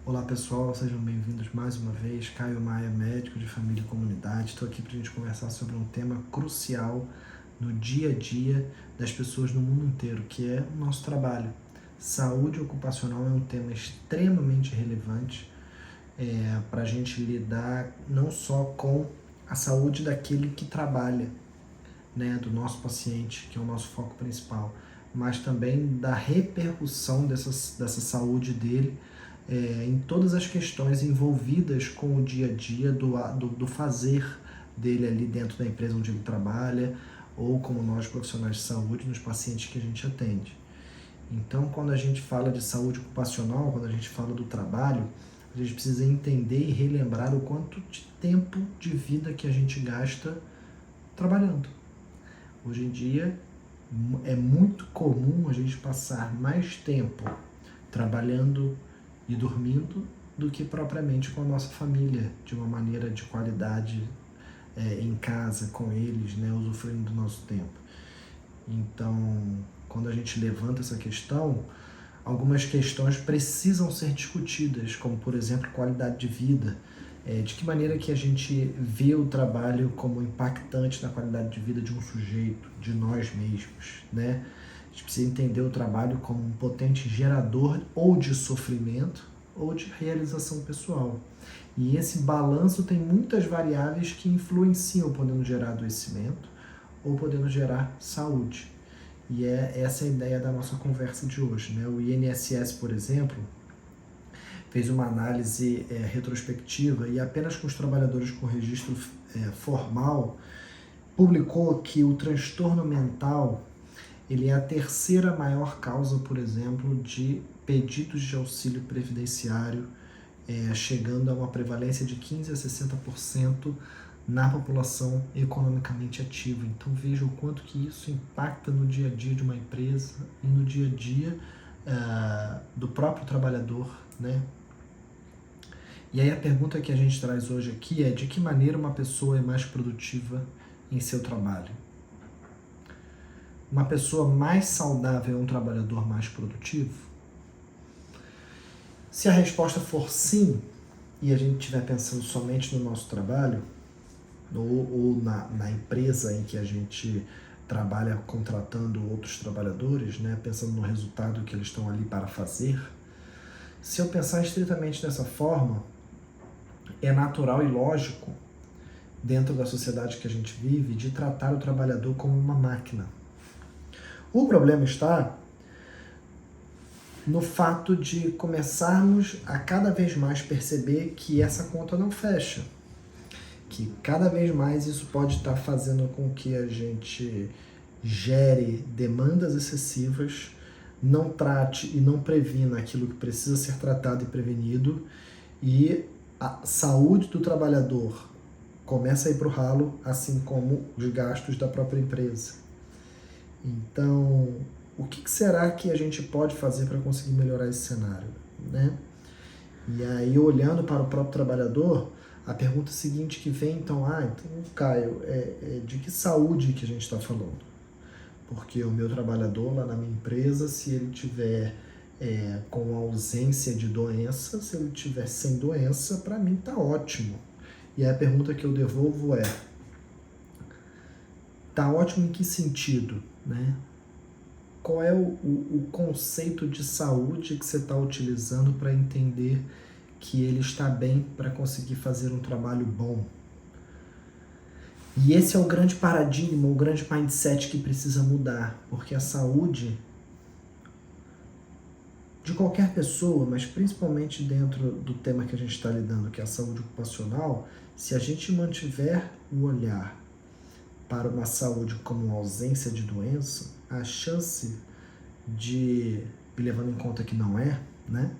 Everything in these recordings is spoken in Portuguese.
Olá pessoal, sejam bem-vindos mais uma vez. Caio Maia, médico de família e comunidade. Estou aqui para a gente conversar sobre um tema crucial no dia a dia das pessoas no mundo inteiro, que é o nosso trabalho. Saúde ocupacional é um tema extremamente relevante para a gente lidar não só com a saúde daquele que trabalha, né, do nosso paciente, que é o nosso foco principal, mas também da repercussão dessa saúde dele em todas as questões envolvidas com o dia a dia do fazer dele ali dentro da empresa onde ele trabalha, ou como nós profissionais de saúde, nos pacientes que a gente atende. Então, quando a gente fala de saúde ocupacional, quando a gente fala do trabalho, a gente precisa entender e relembrar o quanto de tempo de vida que a gente gasta trabalhando. Hoje em dia, é muito comum a gente passar mais tempo trabalhando e dormindo do que propriamente com a nossa família, de uma maneira de qualidade em casa, com eles, né, usufruindo do nosso tempo. Então, quando a gente levanta essa questão, algumas questões precisam ser discutidas, como, por exemplo, qualidade de vida. De que maneira que a gente vê o trabalho como impactante na qualidade de vida de um sujeito, de nós mesmos, né? A gente precisa entender o trabalho como um potente gerador ou de sofrimento ou de realização pessoal. E esse balanço tem muitas variáveis que influenciam, podendo gerar adoecimento ou podendo gerar saúde. E é essa a ideia da nossa conversa de hoje, né? O INSS, por exemplo, fez uma análise retrospectiva e apenas com os trabalhadores com registro formal publicou que o transtorno mental ele é a terceira maior causa, por exemplo, de pedidos de auxílio previdenciário, chegando a uma prevalência de 15% a 60% na população economicamente ativa. Então veja o quanto que isso impacta no dia a dia de uma empresa e no dia a dia do próprio trabalhador, né? E aí a pergunta que a gente traz hoje aqui é: de que maneira uma pessoa é mais produtiva em seu trabalho? Uma pessoa mais saudável é um trabalhador mais produtivo? Se a resposta for sim, e a gente estiver pensando somente no nosso trabalho, ou na empresa em que a gente trabalha contratando outros trabalhadores, né, pensando no resultado que eles estão ali para fazer, se eu pensar estritamente dessa forma, é natural e lógico, dentro da sociedade que a gente vive, de tratar o trabalhador como uma máquina. O problema está no fato de começarmos a cada vez mais perceber que essa conta não fecha, que cada vez mais isso pode estar fazendo com que a gente gere demandas excessivas, não trate e não previna aquilo que precisa ser tratado e prevenido, e a saúde do trabalhador começa a ir para o ralo, assim como os gastos da própria empresa. Então, o que será que a gente pode fazer para conseguir melhorar esse cenário, né? E aí, olhando para o próprio trabalhador, a pergunta seguinte que vem, então, Caio, de que saúde que a gente está falando? Porque o meu trabalhador lá na minha empresa, se ele tiver com ausência de doença, se ele tiver sem doença, para mim tá ótimo. E aí a pergunta que eu devolvo é: tá ótimo em que sentido, né? Qual é o conceito de saúde que você está utilizando para entender que ele está bem para conseguir fazer um trabalho bom? E esse é o grande paradigma, o grande mindset que precisa mudar, porque a saúde de qualquer pessoa, mas principalmente dentro do tema que a gente está lidando, que é a saúde ocupacional, se a gente mantiver o olhar para uma saúde como uma ausência de doença, a chance de, e levando em conta que não é, né?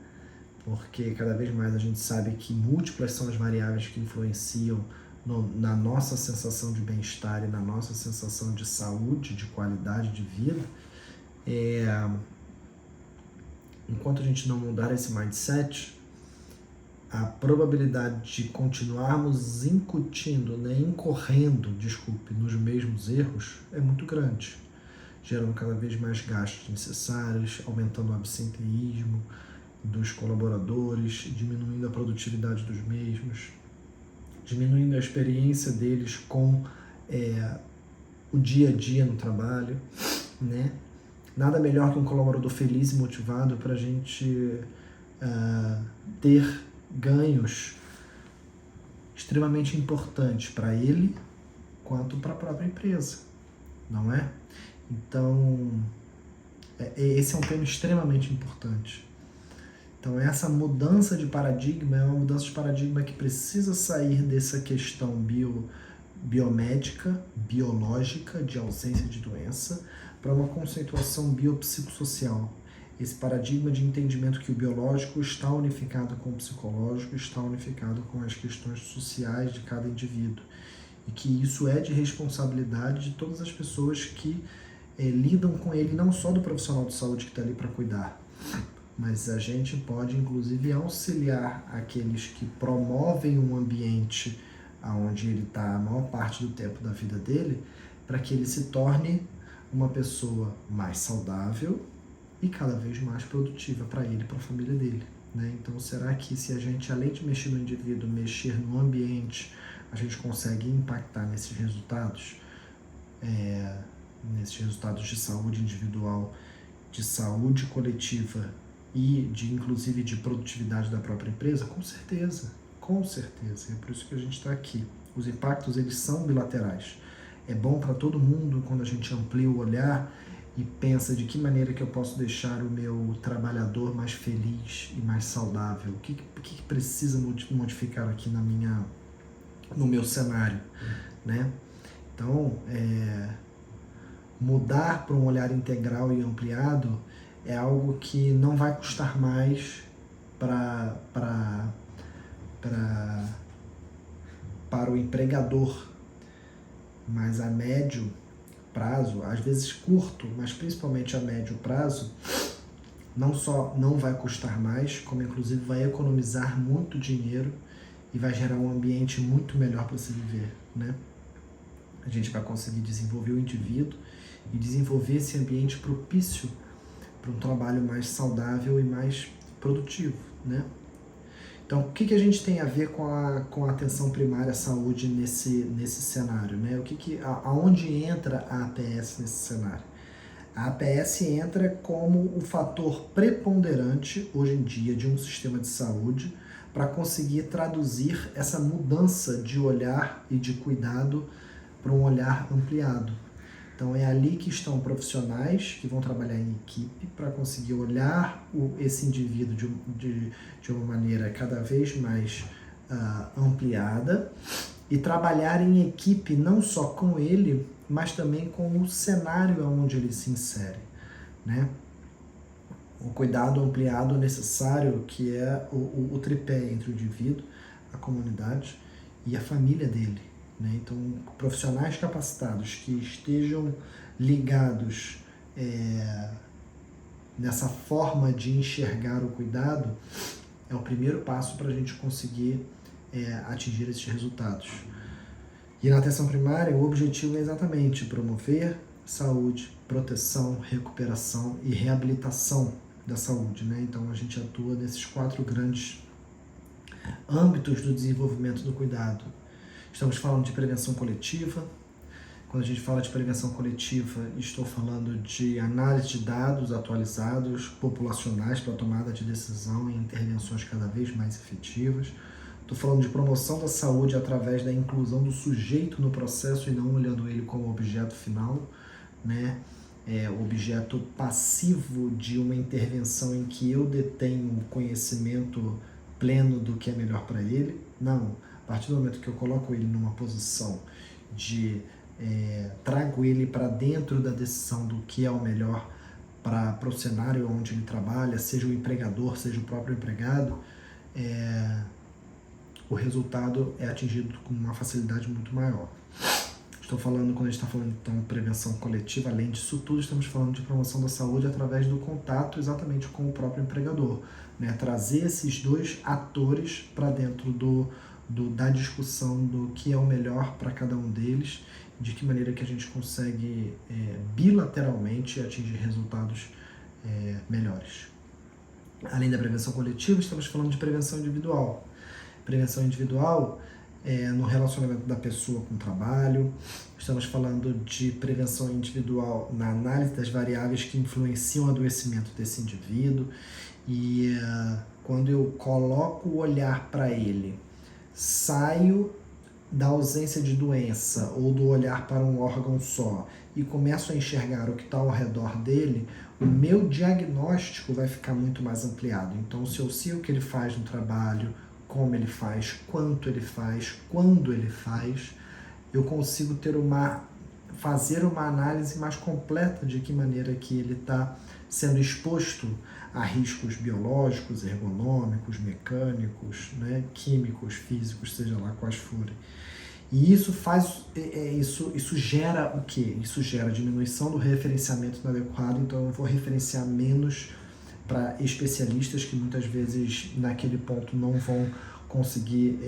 Porque cada vez mais a gente sabe que múltiplas são as variáveis que influenciam na nossa sensação de bem-estar e na nossa sensação de saúde, de qualidade de vida. Enquanto a gente não mudar esse mindset, a probabilidade de continuarmos incorrendo nos mesmos erros é muito grande, gerando cada vez mais gastos necessários, aumentando o absenteísmo dos colaboradores, diminuindo produtividade dos mesmos, diminuindo a experiência deles com o dia a dia no trabalho, né? Nada melhor que um colaborador feliz e motivado para a gente ter ganhos extremamente importantes para ele quanto para a própria empresa, não é? Então, esse é um tema extremamente importante. Então, essa mudança de paradigma é uma mudança de paradigma que precisa sair dessa questão biomédica, biológica, de ausência de doença, para uma conceituação biopsicossocial. Esse paradigma de entendimento que o biológico está unificado com o psicológico, está unificado com as questões sociais de cada indivíduo. E que isso é de responsabilidade de todas as pessoas que lidam com ele, não só do profissional de saúde que está ali para cuidar, mas a gente pode, inclusive, auxiliar aqueles que promovem um ambiente onde ele está a maior parte do tempo da vida dele, para que ele se torne uma pessoa mais saudável e cada vez mais produtiva para ele e para a família dele, né? Então, será que se a gente, além de mexer no indivíduo, mexer no ambiente, a gente consegue impactar nesses resultados? Nesses resultados de saúde individual, de saúde coletiva e inclusive de produtividade da própria empresa? Com certeza, com certeza. É por isso que a gente está aqui. Os impactos, eles são bilaterais. É bom para todo mundo quando a gente amplia o olhar e pensa de que maneira que eu posso deixar o meu trabalhador mais feliz e mais saudável. O que precisa modificar aqui no meu cenário, né? Então, mudar para um olhar integral e ampliado é algo que não vai custar mais para o empregador, mas a médio prazo, às vezes curto, mas principalmente a médio prazo, não só não vai custar mais, como inclusive vai economizar muito dinheiro e vai gerar um ambiente muito melhor para se viver, né? A gente vai conseguir desenvolver o indivíduo e desenvolver esse ambiente propício para um trabalho mais saudável e mais produtivo, né? Então, o que a gente tem a ver com a atenção primária à saúde nesse cenário, né? Aonde entra a APS nesse cenário? A APS entra como o fator preponderante, hoje em dia, de um sistema de saúde para conseguir traduzir essa mudança de olhar e de cuidado para um olhar ampliado. Então é ali que estão profissionais que vão trabalhar em equipe para conseguir olhar esse indivíduo de uma maneira cada vez mais ampliada e trabalhar em equipe não só com ele, mas também com o cenário onde ele se insere, né? O cuidado ampliado necessário, que é o tripé entre o indivíduo, a comunidade e a família dele, né? Então, profissionais capacitados que estejam ligados nessa forma de enxergar o cuidado é o primeiro passo para a gente conseguir atingir esses resultados. E na atenção primária, o objetivo é exatamente promover saúde, proteção, recuperação e reabilitação da saúde, né? Então, a gente atua nesses 4 grandes âmbitos do desenvolvimento do cuidado. Estamos falando de prevenção coletiva. Quando a gente fala de prevenção coletiva, estou falando de análise de dados atualizados, populacionais para tomada de decisão e intervenções cada vez mais efetivas. Estou falando de promoção da saúde através da inclusão do sujeito no processo e não olhando ele como objeto final, né? Objeto passivo de uma intervenção em que eu detenho conhecimento pleno do que é melhor para ele. Não. A partir do momento que eu coloco ele numa posição de trago ele para dentro da decisão do que é o melhor para o cenário onde ele trabalha, seja o empregador, seja o próprio empregado, o resultado é atingido com uma facilidade muito maior. Quando a gente está falando então de prevenção coletiva, além disso tudo, estamos falando de promoção da saúde através do contato exatamente com o próprio empregador, né? Trazer esses 2 atores para dentro da discussão do que é o melhor para cada um deles, de que maneira que a gente consegue bilateralmente atingir resultados melhores. Além da prevenção coletiva, estamos falando de prevenção individual. Prevenção individual no relacionamento da pessoa com o trabalho, estamos falando de prevenção individual na análise das variáveis que influenciam o adoecimento desse indivíduo, e quando eu coloco o olhar para ele, saio da ausência de doença ou do olhar para um órgão só e começo a enxergar o que está ao redor dele, o meu diagnóstico vai ficar muito mais ampliado. Então, se eu sei o que ele faz no trabalho, como ele faz, quanto ele faz, quando ele faz, eu consigo fazer uma análise mais completa de que maneira que ele está sendo exposto a riscos biológicos, ergonômicos, mecânicos, né, químicos, físicos, seja lá quais forem. E isso gera o quê? Isso gera diminuição do referenciamento inadequado, então eu vou referenciar menos para especialistas que muitas vezes naquele ponto não vão conseguir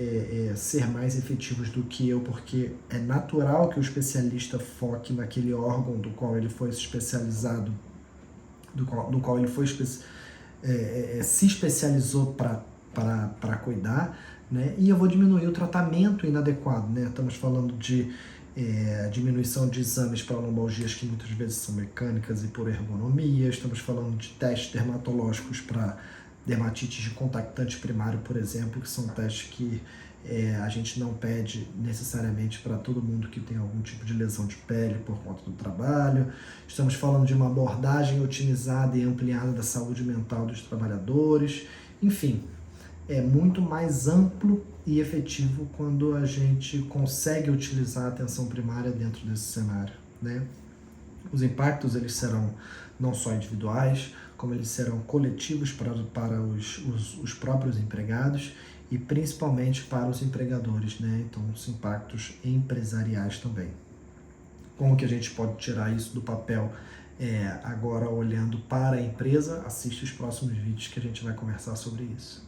ser mais efetivos do que eu, porque é natural que o especialista foque naquele órgão do qual ele foi especializado, do qual ele foi se especializou para cuidar, né? E eu vou diminuir o tratamento inadequado, né? Estamos falando de diminuição de exames para lombalgias que muitas vezes são mecânicas e por ergonomia, estamos falando de testes dermatológicos para dermatite de contactante primário, por exemplo, que são testes que a gente não pede necessariamente para todo mundo que tem algum tipo de lesão de pele por conta do trabalho. Estamos falando de uma abordagem otimizada e ampliada da saúde mental dos trabalhadores. Enfim, é muito mais amplo e efetivo quando a gente consegue utilizar a atenção primária dentro desse cenário, né? Os impactos eles serão não só individuais, como eles serão coletivos para os próprios empregados e principalmente para os empregadores, né? Então, os impactos empresariais também. Como que a gente pode tirar isso do papel agora olhando para a empresa? Assista os próximos vídeos que a gente vai conversar sobre isso.